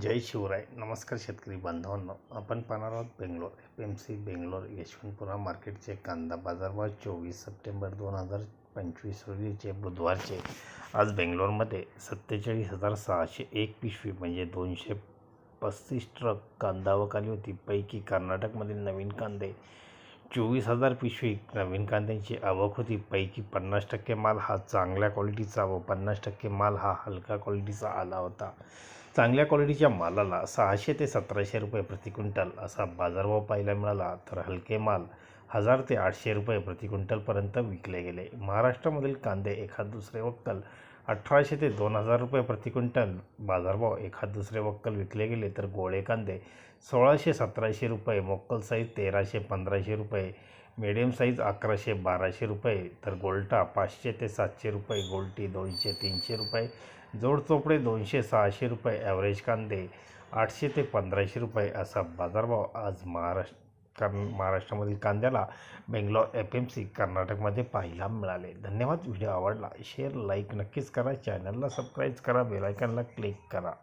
जय शिवराय. नमस्कार शेतकरी बांधवांनो, आपण पाहणार आहोत बेंगलोर FMC बेंगलोर यशवंतपुरा मार्केटचे कांदा बाजारभाव 24 सप्टेंबर 2025 रोजीचे बुधवारचे. आज बेंगलोरमध्ये 47,601 पिशवी म्हणजे 235 ट्रक कांदा आवक होती. पैकी कर्नाटकमधील नवीन कांदे 24,000 पिशवी नवीन कांद्यांची आवक होती. पैकी 50% माल हा चांगल्या क्वालिटीचा व 50% माल हा हलका क्वालिटीचा आला होता. चांगल्या क्वालिटीच्या मालाला 600 ते 1700 रुपये प्रति क्विंटल असा बाजारभाव पाहायला मिळाला, तर हलके माल 1000 ते 800 रुपये प्रति क्विंटलपर्यंत विकले गेले. महाराष्ट्रामधील कांदे एखाद दुसरे वक्कल 1800 ते 2000 रुपये प्रति क्विंटल बाजारभाव एखाद दुसरे वक्कल विकले गेले, तर गोळे कांदे 1600-1700 रुपये, मोक्कल साईज 1300-1500 रुपये, मीडियम साईज 1100-1200 रुपये, तर गोल्टा 500 ते 700 रुपये, गोल्टी 200-300 रुपये, जोड चोपडे 200-600 रुपये, ॲव्हरेज कांदे 800 ते 1500 रुपये असा बाजारभाव आज महाराष्ट्रामधील कांद्याला बेंगलोर FMC कर्नाटकमध्ये पाहायला मिळाले. धन्यवाद. व्हिडिओ आवडला शेअर लाईक नक्कीच करा. चॅनलला सबस्क्राईब करा. बेल आयकॉनला क्लिक करा.